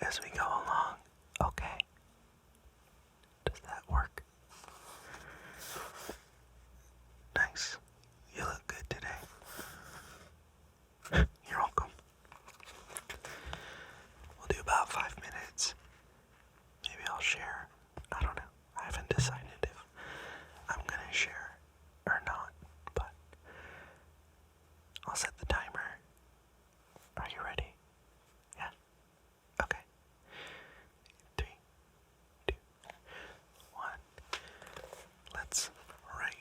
as we go along, okay? Does that work? Nice. You look good today. You're welcome. We'll do about 5 minutes. Maybe I'll share. I don't know. I haven't decided if I'm gonna share or not, but I'll set the timer. Are you ready? Yeah? Okay. 3, 2, 1. Let's write.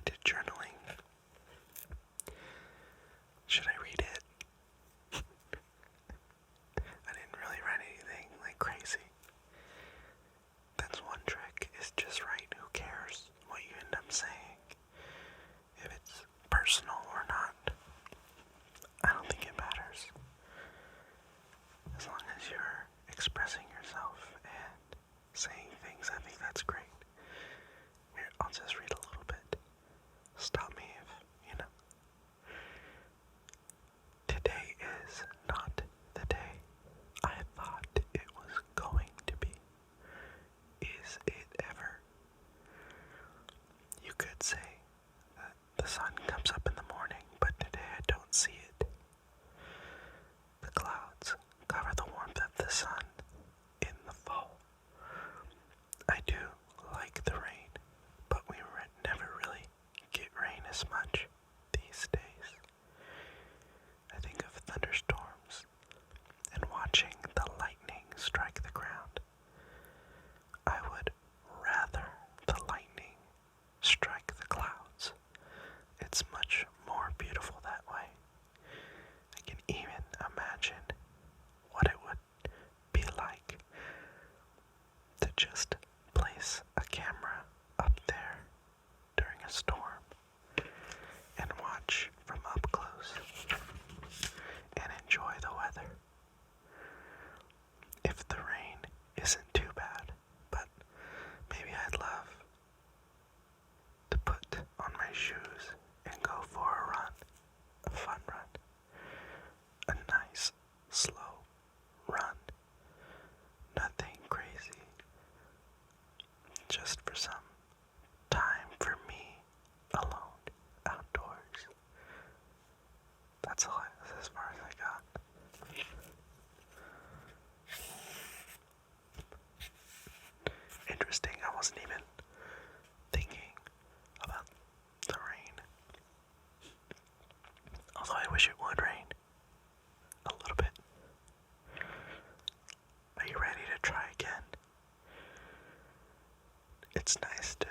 did journaling. Should I read it? I didn't really write anything like crazy. That's one trick, is just write. Who cares what you end up saying? If it's personal or not, I don't think it matters. As long as you're expressing yourself and saying things, I think that's great. Here, I'll just read a little bit. Stop me if, Today is not the day I thought it was going to be. Is it ever? You could say that the sun comes up in the morning, but today I don't see it. The clouds cover the warmth of the sun in the fall. I do like the rain, but we never really get rain as much these days. I think of thunderstorms and watching the lightning strike the ground. I would rather the lightning strike the clouds. It's much more beautiful that way. I can even imagine what it would be like to just place a camera up there during a storm and watch from up close and enjoy the weather. If the rain isn't too bad, but maybe I'd love to put on my shoes and go for a run, a fun run, a nice, slow run, nothing crazy, just for some time for me alone, outdoors. That's as far as I got. Interesting, I wasn't even thinking about the rain. Although I wish it would rain a little bit. Are you ready to try again? It's nice to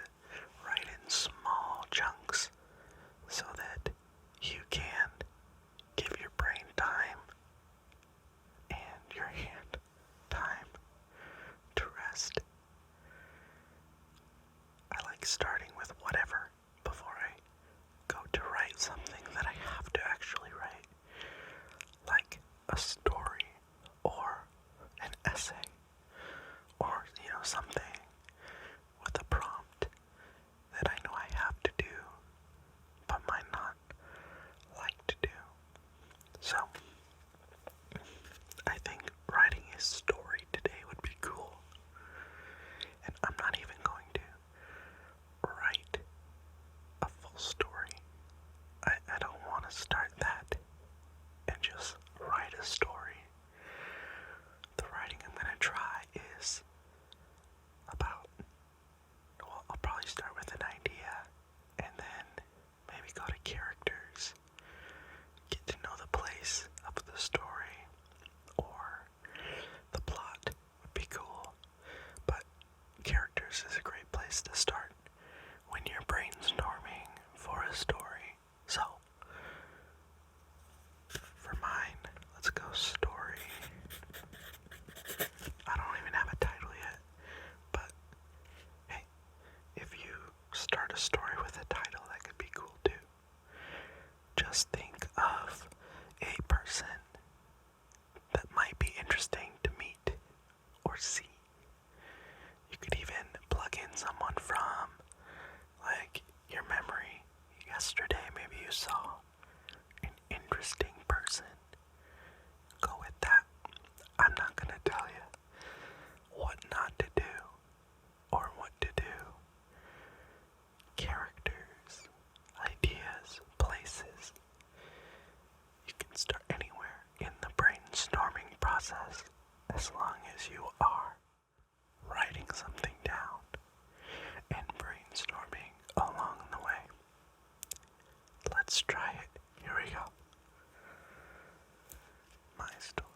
write in small chunks so that you can give your brain time and your hand time to rest. I like starting with whatever before I go to write something that I have to actually write, like a story or an essay or, something with a prompt that I know I have to do but might not like to do. So, I think writing a story today would be cool. And I'm not even going to write a full story. I don't want to start that and just write a story. The writing I'm going to try is about, I'll probably start with an idea and then maybe go to characters, get to know the place of the story, or the plot would be cool. But characters is a great place to start when you're brainstorming for a story. So, for mine, let's go story. I don't even have a title yet, but hey, if you start a story with a title, that could be cool too. Just think of a person that might be interesting to meet or see. You could even plug in someone from, like, your memory. Yesterday, maybe you saw an interesting person. Go with that. I'm not gonna tell you what not to do or what to do. Characters, ideas, places. You can start anywhere in the brainstorming process as long as you are writing something down and brainstorming along the way. Let's try it. Here we go. My story.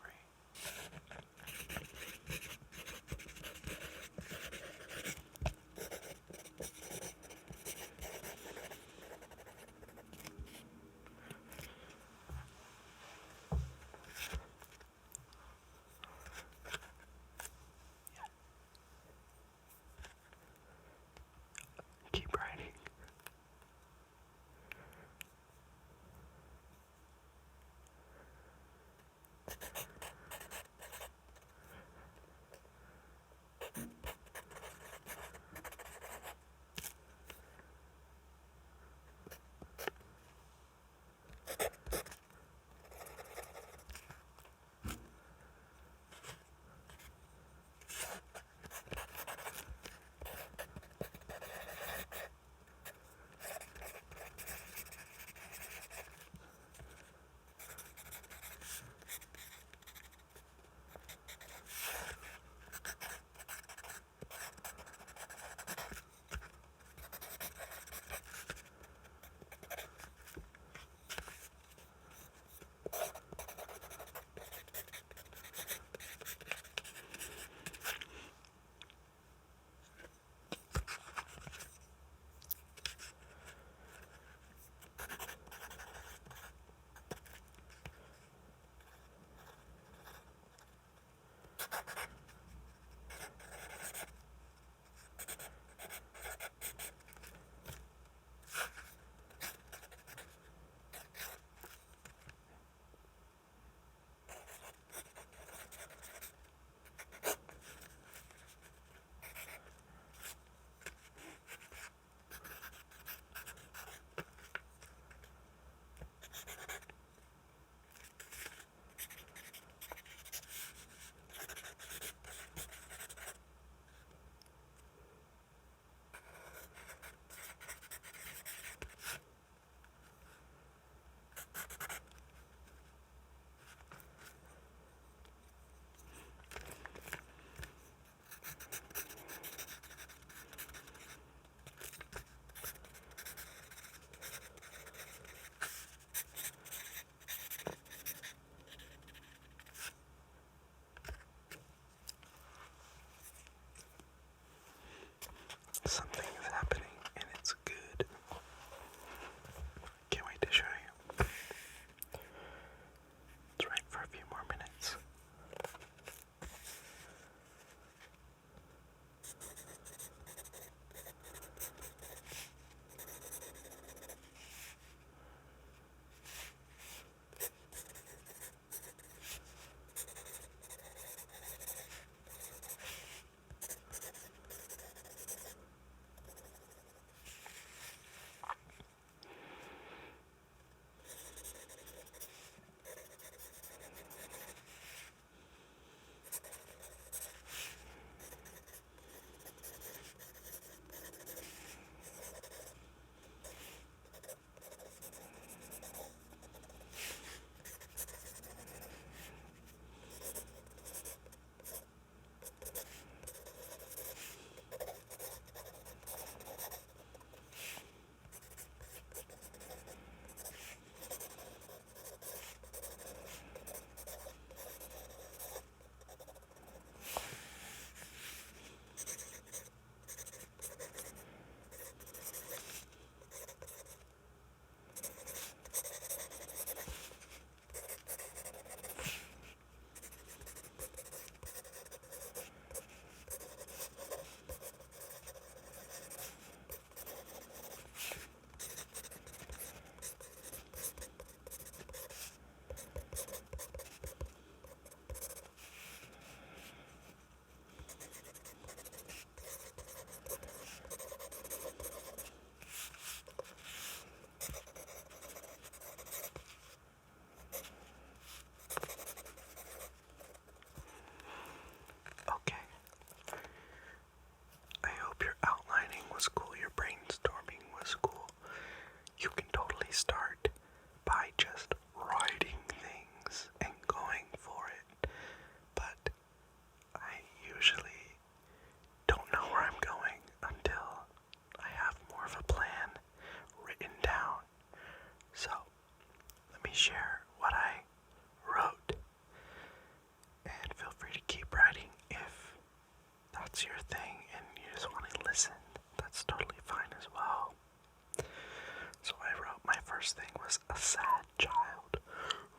first thing was a sad child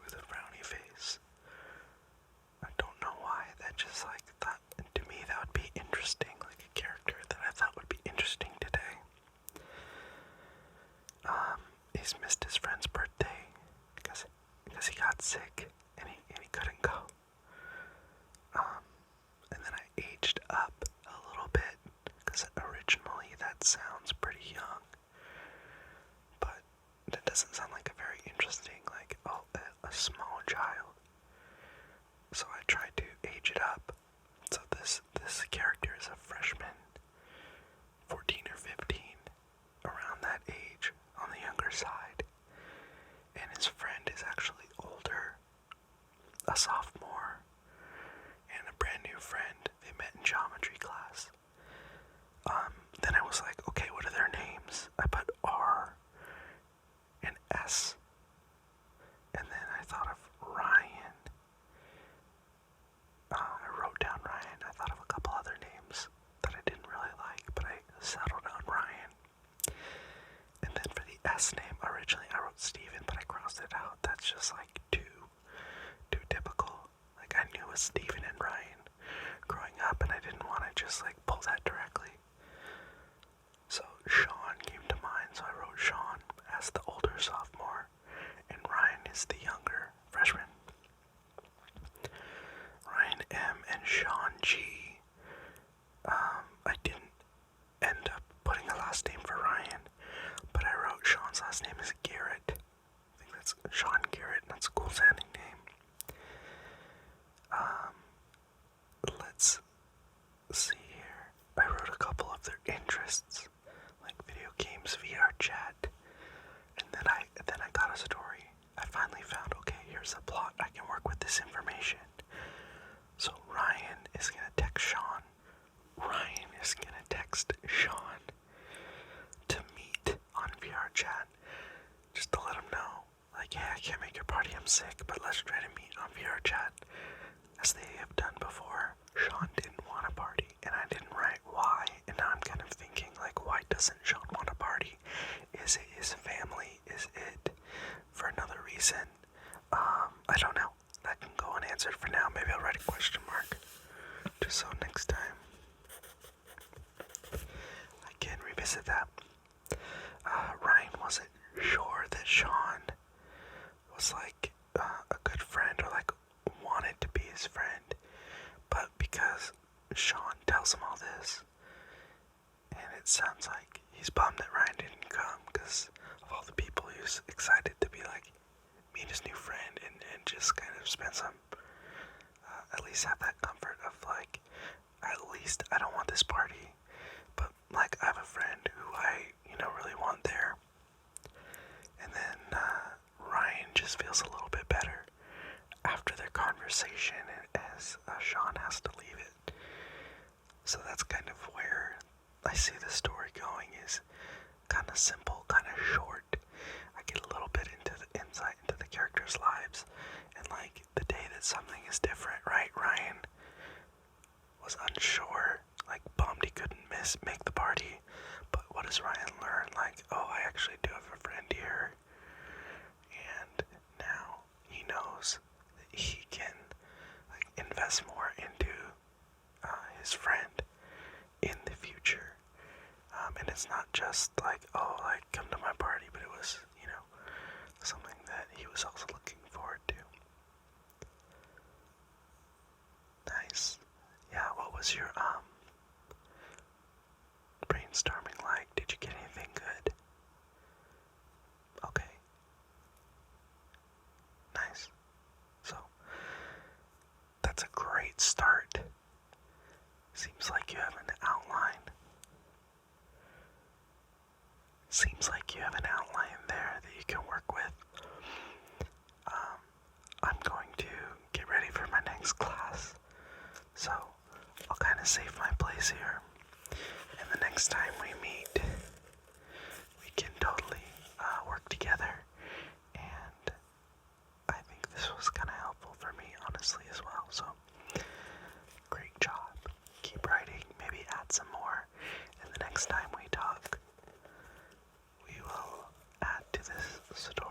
with a frowny face. I don't know why, that just like, that, to me that would be interesting, like a character that I thought would be interesting today. He's missed his friend's birthday because he got sick and he couldn't go. And then I aged up a little bit because originally that sounds pretty young, but that doesn't sound like a very interesting, like, oh, a small child. So I tried to age it up. So this character is a freshman, 14 or 15, around that age, on the younger side. And his friend is actually older, a sophomore, and a brand new friend. They met in geometry class. Then I was like, okay, what are their names? I put R and S. And then I thought of Ryan. I wrote down Ryan. I thought of a couple other names that I didn't really like, but I settled on Ryan. And then for the S name, originally I wrote Steven, but I crossed it out. That's just like too typical. Like, I knew it was Steven and Ryan growing up, and I didn't want to just like pull that directly. So Sean came to mind, so I wrote Sean as the older sophomore, and Ryan is the younger freshman. Ryan M and Sean G. I didn't end up putting a last name for Ryan, but I wrote Sean's last name is Garrett. I think that's Sean Garrett, and that's a cool sounding name. Let's see here. I wrote a couple of their interests, like video games, VR chat, and then I got a story. I finally found, okay, here's a plot. I can work with this information. So Ryan is gonna text Sean. Ryan is gonna text Sean to meet on VR chat, just to let him know, like, yeah, I can't make your party, I'm sick, but let's try to meet on VR chat. As they have done before, Sean didn't want a party, and I didn't write why, and now I'm kind of thinking, like, why doesn't Sean want a party? Is it his family? Is it for another reason? I don't know. That can go unanswered for now. Maybe I'll write a question mark, just so next time I can revisit that. Ryan wasn't sure that Sean was like a good friend, or like wanted to be his friend, but because Sean tells him all this, and it sounds like he's bummed that Ryan didn't come because of all the people he was excited to be like meet his new friend and just kind of spend some at least have that comfort of like, at least I don't want this party, but like I have a friend who I really want there. And then Ryan just feels a little bit better after their conversation, as Sean has to leave it. So that's kind of where I see the story going, is kind of simple, kind of short. I get a little bit into the insight into the characters' lives, and like the day that something is different, right? Ryan was unsure, like bummed he couldn't make the party, but what does Ryan learn? Like, oh, I actually do have a friend here, and now he knows that he can like invest more into his friend in the future. And it's not just like, oh, like come to my party, but it was, something that he was also looking forward to. Nice. Yeah, what was your brainstorming like? Did you get anything good? Okay. Nice. So, that's a great start. Seems like you have an outline. Seems like you have an outline there that you can work with. I'm going to get ready for my next class, so I'll kind of save my place here, and the next time we meet, we can totally work together, and I think this was kind of helpful for me, honestly, as well. So great job. Keep writing, maybe add some more, and the next time we talk, we will add to this story.